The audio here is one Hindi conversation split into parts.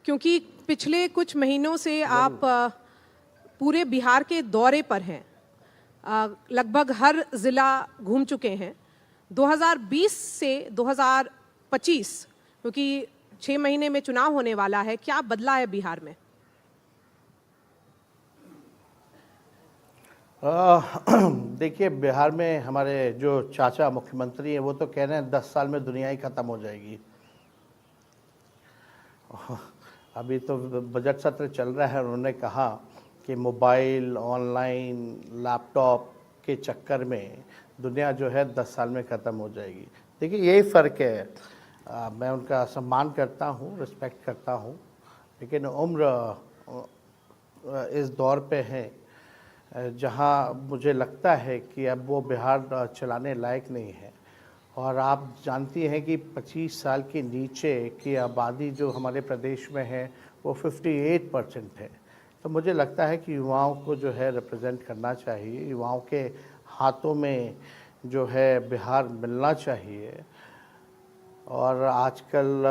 क्योंकि पिछले कुछ महीनों से आप पूरे बिहार के दौरे पर हैं, लगभग हर ज़िला घूम चुके हैं। 2020 से 2025, क्योंकि 6 महीने में चुनाव होने वाला है, क्या बदला है बिहार में? देखिए, बिहार में हमारे जो चाचा मुख्यमंत्री हैं वो तो कह रहे हैं 10 साल में दुनिया ही ख़त्म हो जाएगी। अभी तो बजट सत्र चल रहा है, उन्होंने कहा कि मोबाइल, ऑनलाइन, लैपटॉप के चक्कर में दुनिया जो है 10 साल में ख़त्म हो जाएगी। देखिए, यही फ़र्क है। मैं उनका सम्मान करता हूँ, रिस्पेक्ट करता हूँ, लेकिन उम्र इस दौर पे है जहाँ मुझे लगता है कि अब वो बिहार चलाने लायक नहीं है। और आप जानती हैं कि 25 साल के नीचे की आबादी जो हमारे प्रदेश में है वो 58% है। तो मुझे लगता है कि युवाओं को जो है रिप्रेजेंट करना चाहिए, युवाओं के हाथों में जो है बिहार मिलना चाहिए। और आजकल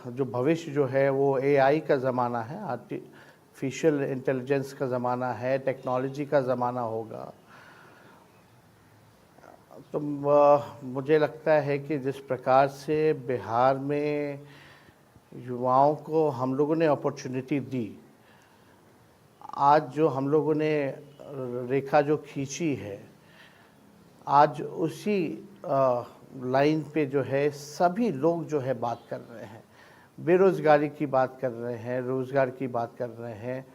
जो भविष्य जो है वो एआई का ज़माना है, आर्टिफिशियल इंटेलिजेंस का ज़माना है, टेक्नोलॉजी का ज़माना होगा। तो मुझे लगता है कि जिस प्रकार से बिहार में युवाओं को हम लोगों ने अपॉर्चुनिटी दी, आज जो हम लोगों ने रेखा जो खींची है, आज उसी लाइन पे जो है सभी लोग जो है बात कर रहे हैं, बेरोज़गारी की बात कर रहे हैं, रोज़गार की बात कर रहे हैं।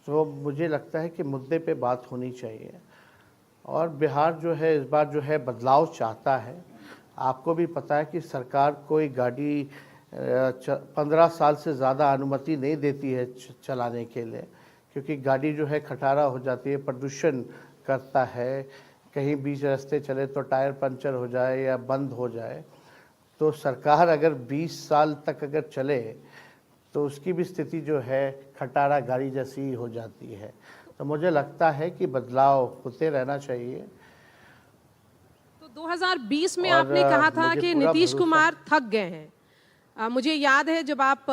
तो मुझे लगता है कि मुद्दे पे बात होनी चाहिए। और बिहार जो है इस बार जो है बदलाव चाहता है। आपको भी पता है कि सरकार कोई गाड़ी 15 साल से ज़्यादा अनुमति नहीं देती है चलाने के लिए, क्योंकि गाड़ी जो है खटारा हो जाती है, प्रदूषण करता है। कहीं बीच रास्ते चले तो टायर पंचर हो जाए या बंद हो जाए, तो सरकार अगर 20 साल तक अगर चले तो उसकी भी स्थिति जो है खटारा गाड़ी जैसी हो जाती है। तो मुझे लगता है कि बदलाव होते रहना चाहिए। तो 2020 में और आपने कहा था मुझे कि पूरा नीतीश भरोसा। कुमार थक गए हैं। मुझे याद है जब आप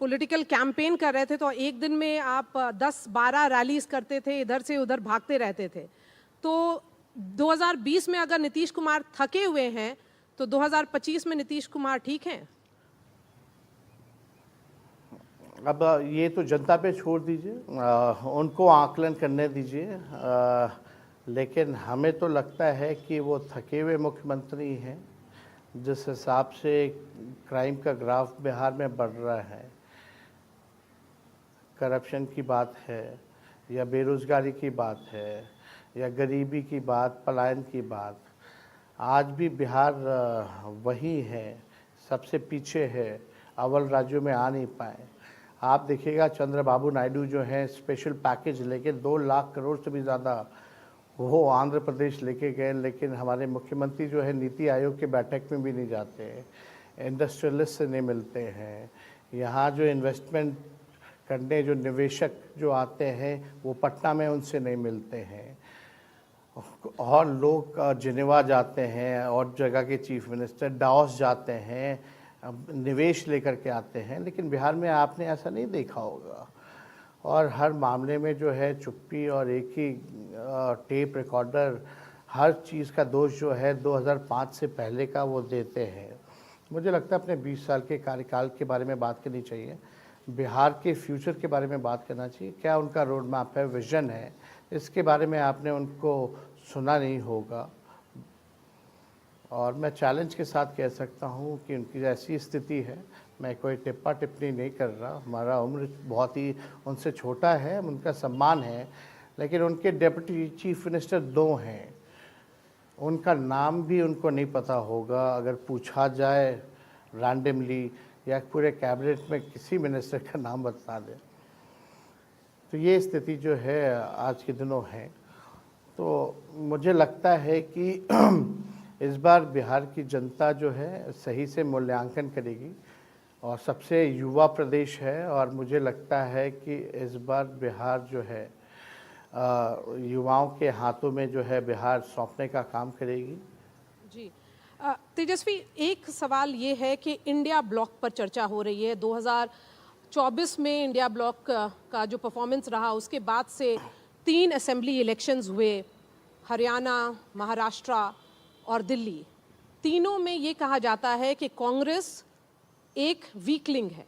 पॉलिटिकल कैंपेन कर रहे थे तो एक दिन में आप 10-12 रैलीज करते थे, इधर से उधर भागते रहते थे। तो 2020 में अगर नीतीश कुमार थके हुए हैं तो 2025 में नीतीश कुमार ठीक हैं? अब ये तो जनता पे छोड़ दीजिए, उनको आकलन करने दीजिए। लेकिन हमें तो लगता है कि वो थके हुए मुख्यमंत्री हैं। जिस हिसाब से क्राइम का ग्राफ बिहार में बढ़ रहा है, करप्शन की बात है या बेरोज़गारी की बात है या गरीबी की बात, पलायन की बात, आज भी बिहार वही है, सबसे पीछे है, अव्वल राज्यों में आ नहीं पाए। आप देखिएगा चंद्रबाबू नायडू जो हैं स्पेशल पैकेज लेके 2 लाख करोड़ से भी ज़्यादा वो आंध्र प्रदेश लेके गए, लेकिन हमारे मुख्यमंत्री जो है नीति आयोग के बैठक में भी नहीं जाते, इंडस्ट्रियलिस्ट से नहीं मिलते हैं। यहाँ जो इन्वेस्टमेंट करने जो निवेशक जो आते हैं वो पटना में उनसे नहीं मिलते हैं। और लोग जिनेवा जाते हैं और जगह के चीफ मिनिस्टर डाओस जाते हैं, निवेश लेकर के आते हैं, लेकिन बिहार में आपने ऐसा नहीं देखा होगा। और हर मामले में जो है चुप्पी और एक ही टेप रिकॉर्डर, हर चीज़ का दोष जो है 2005 से पहले का वो देते हैं। मुझे लगता है अपने 20 साल के कार्यकाल के बारे में बात करनी चाहिए, बिहार के फ्यूचर के बारे में बात करना चाहिए, क्या उनका रोड मैप है, विज़न है, इसके बारे में आपने उनको सुना नहीं होगा। और मैं चैलेंज के साथ कह सकता हूँ कि उनकी ऐसी स्थिति है, मैं कोई टिप्पा टिप्पणी नहीं कर रहा, हमारा उम्र बहुत ही उनसे छोटा है, उनका सम्मान है, लेकिन उनके डिप्टी चीफ मिनिस्टर 2 हैं, उनका नाम भी उनको नहीं पता होगा अगर पूछा जाए रैंडमली, या पूरे कैबिनेट में किसी मिनिस्टर का नाम बता दें। तो ये स्थिति जो है आज के दिनों है। तो मुझे लगता है कि इस बार बिहार की जनता जो है सही से मूल्यांकन करेगी, और सबसे युवा प्रदेश है, और मुझे लगता है कि इस बार बिहार जो है युवाओं के हाथों में जो है बिहार सौंपने का काम करेगी। जी। तेजस्वी, एक सवाल ये है कि इंडिया ब्लॉक पर चर्चा हो रही है। 2024 में इंडिया ब्लॉक का जो परफॉर्मेंस रहा, उसके बाद से 3 असेंबली इलेक्शंस हुए, हरियाणा, महाराष्ट्र और दिल्ली। तीनों में ये कहा जाता है कि कांग्रेस एक वीकलिंग है।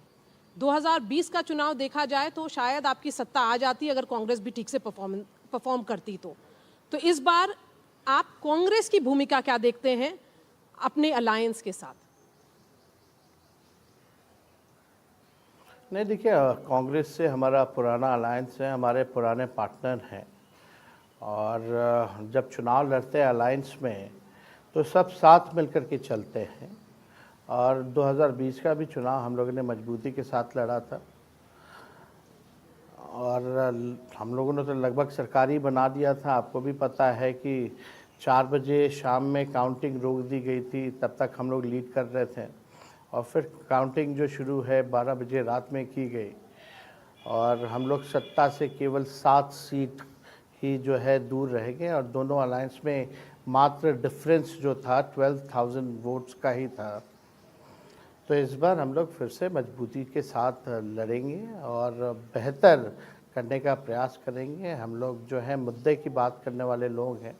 2020 का चुनाव देखा जाए तो शायद आपकी सत्ता आ जाती अगर कांग्रेस भी ठीक से परफॉर्म करती तो इस बार आप कांग्रेस की भूमिका क्या देखते हैं अपने अलायंस के साथ? नहीं, देखिए, कांग्रेस से हमारा पुराना अलायंस है, हमारे पुराने पार्टनर हैं। और जब चुनाव लड़ते हैं अलायंस में तो सब साथ मिलकर के चलते हैं। और 2020 का भी चुनाव हम लोगों ने मजबूती के साथ लड़ा था और हम लोगों ने तो लगभग सरकारी बना दिया था। आपको भी पता है कि 4 बजे शाम में काउंटिंग रोक दी गई थी, तब तक हम लोग लीड कर रहे थे और फिर काउंटिंग जो शुरू है 12 बजे रात में की गई और हम लोग सत्ता से केवल 7 सीट ही जो है दूर रह गए और दोनों अलायंस में मात्र डिफरेंस जो था 12,000 वोट्स का ही था। तो इस बार हम लोग फिर से मजबूती के साथ लड़ेंगे और बेहतर करने का प्रयास करेंगे। हम लोग जो है मुद्दे की बात करने वाले लोग हैं